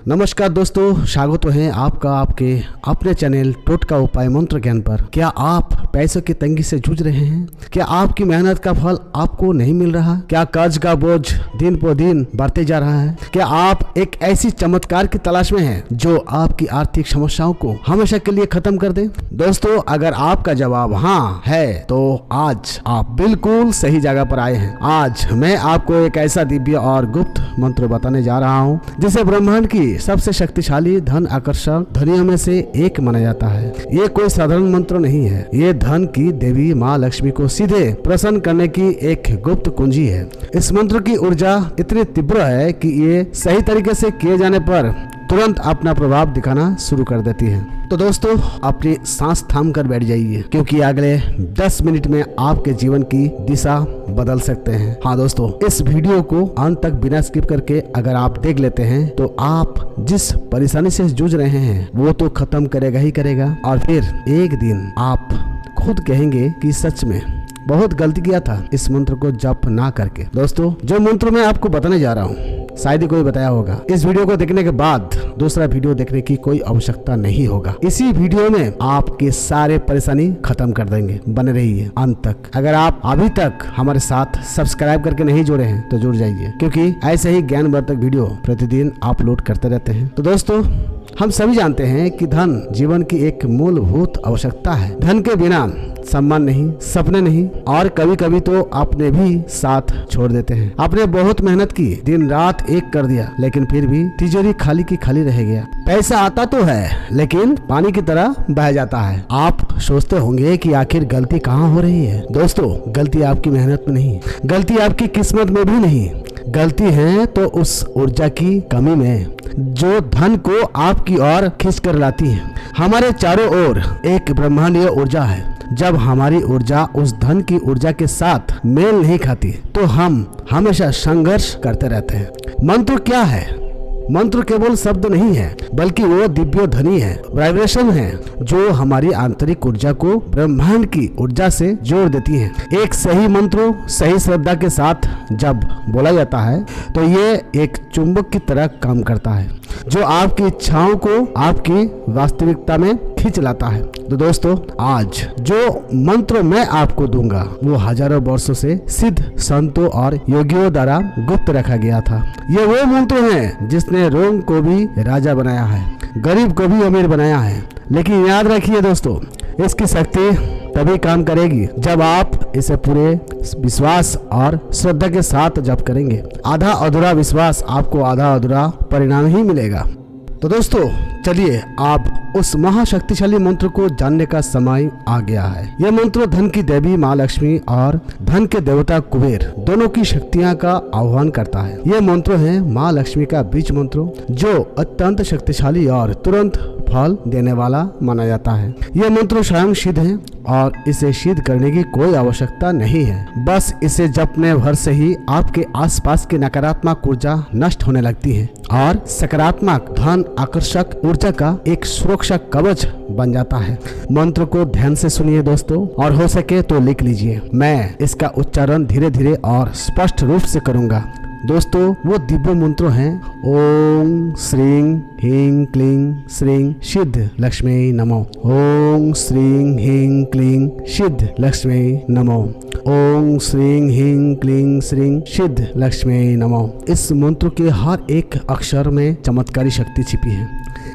नमस्कार दोस्तों, स्वागत है आपका आपके अपने चैनल टोटका उपाय मंत्र ज्ञान पर। क्या आप पैसों की तंगी से जूझ रहे हैं? क्या आपकी मेहनत का फल आपको नहीं मिल रहा? क्या कर्ज का बोझ दिन पर दिन बढ़ते जा रहा है? क्या आप एक ऐसी चमत्कार की तलाश में हैं जो आपकी आर्थिक समस्याओं को हमेशा के लिए खत्म कर दे? दोस्तों, अगर आपका जवाब हाँ है तो आज आप बिल्कुल सही जगह पर आए हैं। आज मैं आपको एक ऐसा दिव्य और गुप्त मंत्र बताने जा रहा हूँ जिसे ब्रह्मांड की सबसे शक्तिशाली धन आकर्षण ध्वनियों में से एक माना जाता है। ये कोई साधारण मंत्र नहीं है, ये धन की देवी माँ लक्ष्मी को सीधे प्रसन्न करने की एक गुप्त कुंजी है। इस मंत्र की ऊर्जा इतनी तीव्र है कि ये सही तरीके से किए जाने पर तुरंत अपना प्रभाव दिखाना शुरू कर देती है। तो दोस्तों, अपनी सांस थाम कर बैठ जाइए क्योंकि अगले 10 मिनट में आपके जीवन की दिशा बदल सकते हैं। हाँ दोस्तों, इस वीडियो को अंत तक बिना स्किप करके अगर आप देख लेते हैं तो आप जिस परेशानी से जूझ रहे हैं वो तो खत्म करेगा ही करेगा, और फिर एक दिन आप खुद कहेंगे कि सच में बहुत गलती किया था इस मंत्र को जप ना करके। दोस्तों, जो मंत्र मैं आपको बताने जा रहा हूँ शायद ही कोई बताया होगा। इस वीडियो को देखने के बाद दूसरा वीडियो देखने की कोई आवश्यकता नहीं होगा। इसी वीडियो में आपके सारे परेशानी खत्म कर देंगे। बने रहिए अंत तक। अगर आप अभी तक हमारे साथ सब्सक्राइब करके नहीं जुड़े हैं तो जुड़ जाइए, क्योंकि ऐसे ही ज्ञानवर्धक वीडियो प्रतिदिन अपलोड करते रहते हैं। तो दोस्तों, हम सभी जानते हैं कि धन जीवन की एक मूलभूत आवश्यकता है। धन के बिना सम्मान नहीं, सपने नहीं, और कभी कभी तो अपने भी साथ छोड़ देते हैं। आपने बहुत मेहनत की, दिन रात एक कर दिया, लेकिन फिर भी तिजोरी खाली की खाली रह गया। पैसा आता तो है लेकिन पानी की तरह बह जाता है। आप सोचते होंगे कि आखिर गलती कहाँ हो रही है। दोस्तों, गलती आपकी मेहनत में नहीं, गलती आपकी किस्मत में भी नहीं, गलती है तो उस ऊर्जा की कमी में जो धन को आपकी ओर खींच कर लाती है। हमारे चारों ओर एक ब्रह्मांडीय ऊर्जा है। जब हमारी ऊर्जा उस धन की ऊर्जा के साथ मेल नहीं खाती तो हम हमेशा संघर्ष करते रहते हैं। मंत्र क्या है? मंत्र केवल शब्द नहीं है, बल्कि वो दिव्य ध्वनि है, वाइब्रेशन है, जो हमारी आंतरिक ऊर्जा को ब्रह्मांड की ऊर्जा से जोड़ देती है। एक सही मंत्र सही श्रद्धा के साथ जब बोला जाता है तो ये एक चुंबक की तरह काम करता है, जो आपकी इच्छाओं को आपकी वास्तविकता में खींच लाता है। तो दोस्तों, आज जो मंत्र मैं आपको दूंगा वो हजारों वर्षों से सिद्ध संतों और योगियों द्वारा गुप्त रखा गया था। ये वो मंत्र है जिसने रोम को भी राजा बनाया है, गरीब को भी अमीर बनाया है। लेकिन याद रखिए दोस्तों, इसकी शक्ति तभी काम करेगी जब आप इसे पूरे विश्वास और श्रद्धा के साथ जप करेंगे। आधा अधूरा विश्वास आपको आधा अधूरा परिणाम ही मिलेगा। तो दोस्तों, चलिए आप उस महाशक्तिशाली मंत्र को जानने का समय आ गया है। यह मंत्र धन की देवी माँ लक्ष्मी और धन के देवता कुबेर दोनों की शक्तियाँ का आह्वान करता है। यह मंत्र है माँ लक्ष्मी का बीज मंत्र, जो अत्यंत शक्तिशाली और तुरंत फल देने वाला माना जाता है। यह मंत्र स्वयं सिद्ध है और इसे सिद्ध करने की कोई आवश्यकता नहीं है। बस इसे जपने भर से ही आपके आसपास की नकारात्मक ऊर्जा नष्ट होने लगती है और सकारात्मक धन आकर्षक ऊर्जा का एक सुरक्षा कवच बन जाता है। मंत्र को ध्यान से सुनिए दोस्तों, और हो सके तो लिख लीजिए। मैं इसका उच्चारण धीरे धीरे और स्पष्ट रूप से करूंगा। दोस्तों, वो दिव्य मंत्र हैं ओम श्रीं ह्रीं क्लीं श्रीं सिद्ध लक्ष्मी नमो। ओम श्रीं ह्रीं क्लीं सिद्ध लक्ष्मी नमो। ओम श्रीं ह्रीं क्लीं श्रीं सिद्ध लक्ष्मी नमो। इस मंत्र के हर एक अक्षर में चमत्कारी शक्ति छिपी है।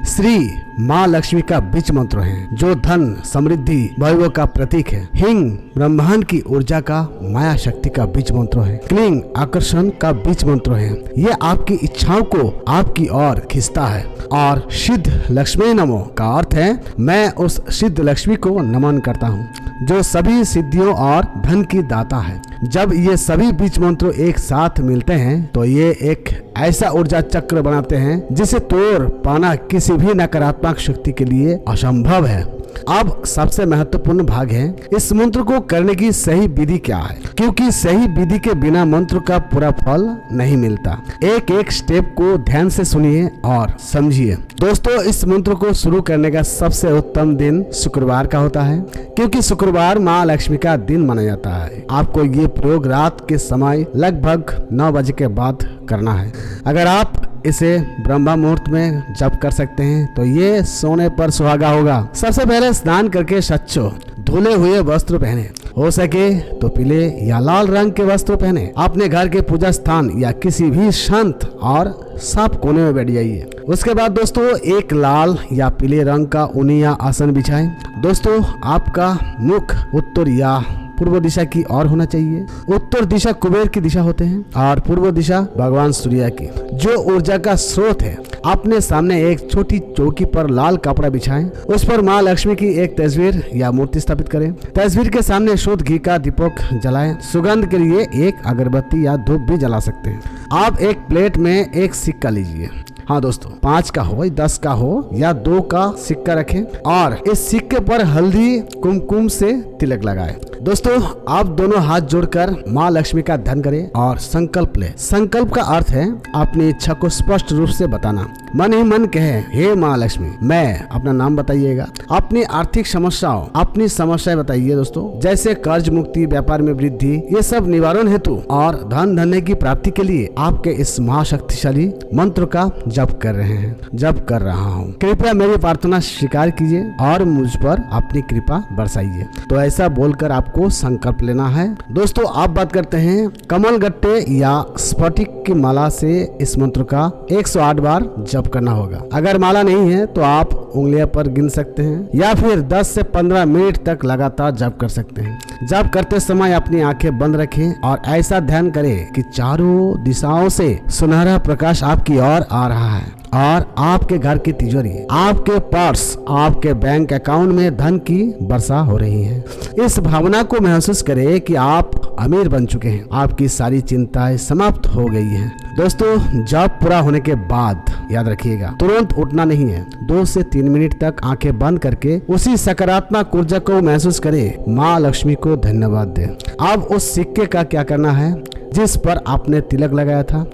श्री माँ लक्ष्मी का बीज मंत्र है, जो धन समृद्धि वैभव का प्रतीक है। हिंग ब्रह्मांड की ऊर्जा का माया शक्ति का बीज मंत्र है। क्लीं आकर्षण का बीज मंत्र है, ये आपकी इच्छाओं को आपकी ओर खींचता है। और सिद्ध लक्ष्मी नमो का अर्थ है मैं उस सिद्ध लक्ष्मी को नमन करता हूँ, जो सभी सिद्धियों और धन की दाता है। जब ये सभी बीज मंत्र एक साथ मिलते हैं तो ये एक ऐसा ऊर्जा चक्र बनाते हैं जिसे तोड़ पाना किसी भी नकारात्मक शक्ति के लिए असंभव है। अब सबसे महत्वपूर्ण भाग है, इस मंत्र को करने की सही विधि क्या है, क्योंकि सही विधि के बिना मंत्र का पूरा फल नहीं मिलता। एक एक स्टेप को ध्यान से सुनिए और समझिए। दोस्तों, इस मंत्र को शुरू करने का सबसे उत्तम दिन शुक्रवार का होता है, क्योंकि शुक्रवार माँ लक्ष्मी का दिन माना जाता है। आपको ये प्रयोग रात के समय लगभग 9 बजे के बाद करना है। अगर आप इसे ब्रह्म मुहूर्त में जप कर सकते हैं तो ये सोने पर सुहागा होगा। सबसे पहले स्नान करके स्वच्छ धुले हुए वस्त्र पहने, हो सके तो पीले या लाल रंग के वस्त्र पहने। अपने घर के पूजा स्थान या किसी भी शांत और साफ कोने में बैठ जाइए। उसके बाद दोस्तों एक लाल या पीले रंग का ऊनी या आसन बिछाएं। दोस्तों आपका मुख उत्तर या पूर्व दिशा की ओर होना चाहिए। उत्तर दिशा कुबेर की दिशा होते हैं और पूर्व दिशा भगवान सूर्य की, जो ऊर्जा का स्रोत है। अपने सामने एक छोटी चौकी पर लाल कपड़ा बिछाएं। उस पर माँ लक्ष्मी की एक तस्वीर या मूर्ति स्थापित करें। तस्वीर के सामने शुद्ध घी का दीपक जलाएं। सुगंध के लिए एक अगरबत्ती या धूप भी जला सकते हैं। आप एक प्लेट में एक सिक्का लीजिए। हाँ दोस्तों, 5 का हो, 10 का हो या 2 का सिक्का रखें और इस सिक्के पर हल्दी कुमकुम से तिलक लगाएं। दोस्तों आप दोनों हाथ जोड़कर माँ लक्ष्मी का ध्यान करें और संकल्प ले। संकल्प का अर्थ है अपनी इच्छा को स्पष्ट रूप से बताना। मन ही मन कहे, हे माँ लक्ष्मी, मैं अपना नाम बताइएगा, अपनी आर्थिक समस्याओं, अपनी समस्याएं बताइए दोस्तों, जैसे कर्ज मुक्ति, व्यापार में वृद्धि, ये सब निवारण हेतु और धन धन्य की प्राप्ति के लिए आपके इस महाशक्तिशाली मंत्र का जप कर रहे हैं, जप कर रहा हूँ। कृपया मेरी प्रार्थना स्वीकार कीजिए और मुझ पर अपनी कृपा बरसाइए। तो ऐसा बोलकर आपको संकल्प लेना है। दोस्तों आप बात करते हैं कमल गट्टे या स्फटिक की माला से इस मंत्र का 108 बार जप करना होगा। अगर माला नहीं है तो आप उंगलियों पर गिन सकते हैं या फिर 10 से 15 मिनट तक लगातार जप कर सकते हैं। जप करते समय अपनी आंखें बंद रखें और ऐसा ध्यान करें कि चारों दिशाओं से सुनहरा प्रकाश आपकी ओर आ रहा है और आपके घर की तिजोरी, आपके पर्स, आपके बैंक अकाउंट में धन की वर्षा हो रही है। इस भावना को महसूस करें कि आप अमीर बन चुके हैं, आपकी सारी चिंताएं समाप्त हो गई हैं। दोस्तों जप पूरा होने के बाद याद रखिएगा तुरंत उठना नहीं है। 2 से 3 मिनट तक आंखें बंद करके उसी सकारात्मक ऊर्जा को महसूस करें। माँ लक्ष्मी को धन्यवाद दें। अब उस सिक्के का क्या करना है जिस पर आपने तिलक लगाया था?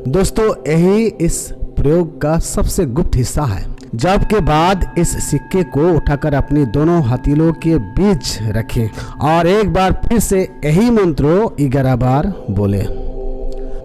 दोस्तों यही इस प्रयोग का सबसे गुप्त हिस्सा है। जप के बाद इस सिक्के को उठाकर अपनी दोनों हथेलियों के बीच रखें और एक बार फिर से यही मंत्र 11 बार बोले।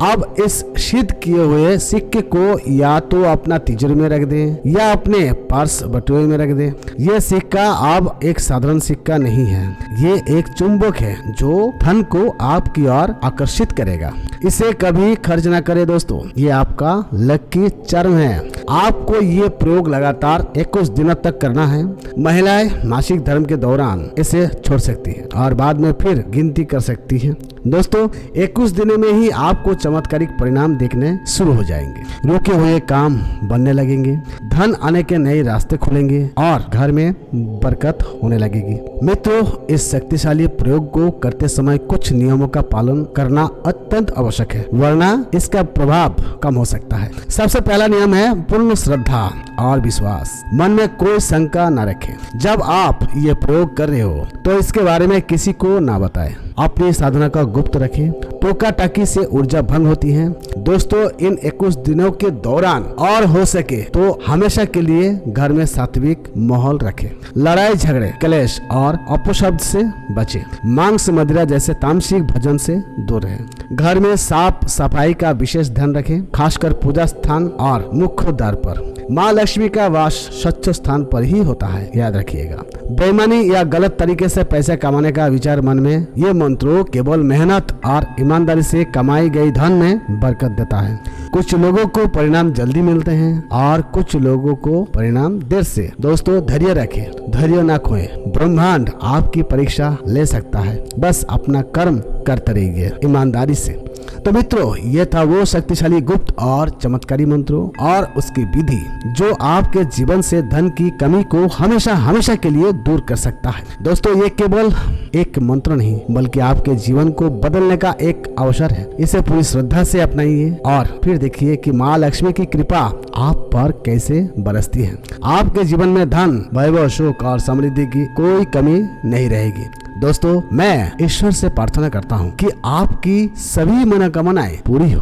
अब इस सिद्ध किए हुए सिक्के को या तो अपना तिजोरी में रख दें या अपने पर्स बटुए में रख दें। यह सिक्का अब एक साधारण सिक्का नहीं है, ये एक चुंबक है जो धन को आपकी ओर आकर्षित करेगा। इसे कभी खर्च ना करें दोस्तों, ये आपका लकी चार्म है। आपको ये प्रयोग लगातार 21 दिनों तक करना है। महिलाएं मासिक धर्म के दौरान इसे छोड़ सकती हैं और बाद में फिर गिनती कर सकती हैं। दोस्तों 21 दिनों में ही आपको चमत्कारिक परिणाम देखने शुरू हो जाएंगे। रुके हुए काम बनने लगेंगे, धन आने के नए रास्ते खुलेंगे और घर में बरकत होने लगेगी। मित्रों इस शक्तिशाली प्रयोग को करते समय कुछ नियमों का पालन करना अत्यंत आवश्यक है, वरना इसका प्रभाव कम हो सकता है। सबसे पहला नियम है पूर्ण श्रद्धा और विश्वास। मन में कोई शंका न रखें। जब आप ये प्रयोग कर रहे हो तो इसके बारे में किसी को ना बताएं। अपनी साधना का गुप्त रखें। टोका टाकी से ऊर्जा भंग होती है। दोस्तों इन 21 दिनों के दौरान और हो सके तो हमेशा के लिए घर में सात्विक माहौल रखें। लड़ाई झगड़े, क्लेश और अपशब्द से बचें। मांस मदिरा जैसे तामसिक भोजन से दूर रहें। घर में साफ सफाई का विशेष ध्यान रखें, खासकर पूजा स्थान और मुख्य द्वार पर। माँ लक्ष्मी का वास स्वच्छ स्थान पर ही होता है, याद रखिएगा। बेईमानी या गलत तरीके से पैसे कमाने का विचार मन में, ये मंत्र केवल मेहनत और ईमानदारी से कमाई गई धन में बरकत देता है। कुछ लोगों को परिणाम जल्दी मिलते हैं और कुछ लोगों को परिणाम देर से। दोस्तों धैर्य रखें, धैर्य ना खोएं। ब्रह्मांड आपकी परीक्षा ले सकता है, बस अपना कर्म करते रहिए ईमानदारी से। तो मित्रों ये था वो शक्तिशाली गुप्त और चमत्कारी मंत्रों और उसकी विधि जो आपके जीवन से धन की कमी को हमेशा हमेशा के लिए दूर कर सकता है। दोस्तों ये केवल एक मंत्र नहीं बल्कि आपके जीवन को बदलने का एक अवसर है। इसे पूरी श्रद्धा से अपनाइए और फिर देखिए कि माँ लक्ष्मी की कृपा आप पर कैसे बरसती है। आपके जीवन में धन, वैभव, सुख और समृद्धि की कोई कमी नहीं रहेगी। दोस्तों मैं ईश्वर से प्रार्थना करता हूँ कि आपकी सभी मनोकामनाएं पूरी हो।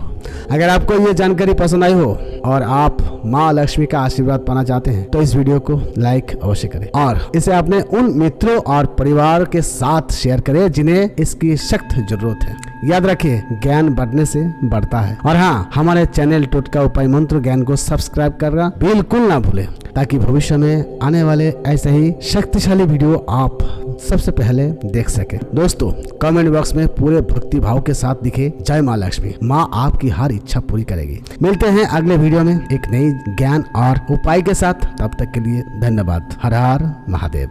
अगर आपको ये जानकारी पसंद आई हो और आप माँ लक्ष्मी का आशीर्वाद पाना चाहते हैं तो इस वीडियो को लाइक अवश्य करें और इसे अपने उन मित्रों और परिवार के साथ शेयर करें जिन्हें इसकी सख्त जरूरत है। याद रखिए, ज्ञान बढ़ने से बढ़ता है। और हाँ, हमारे चैनल टोटका उपाय मंत्र ज्ञान को सब्सक्राइब करना बिल्कुल ना भूले, ताकि भविष्य में आने वाले ऐसे ही शक्तिशाली वीडियो आप सबसे पहले देख सके। दोस्तों, कमेंट बॉक्स में पूरे भक्ति भाव के साथ लिखे जय माँ लक्ष्मी, माँ आपकी हर इच्छा पूरी करेगी। मिलते हैं अगले वीडियो में एक नई ज्ञान और उपाय के साथ। तब तक के लिए धन्यवाद। हर हर महादेव।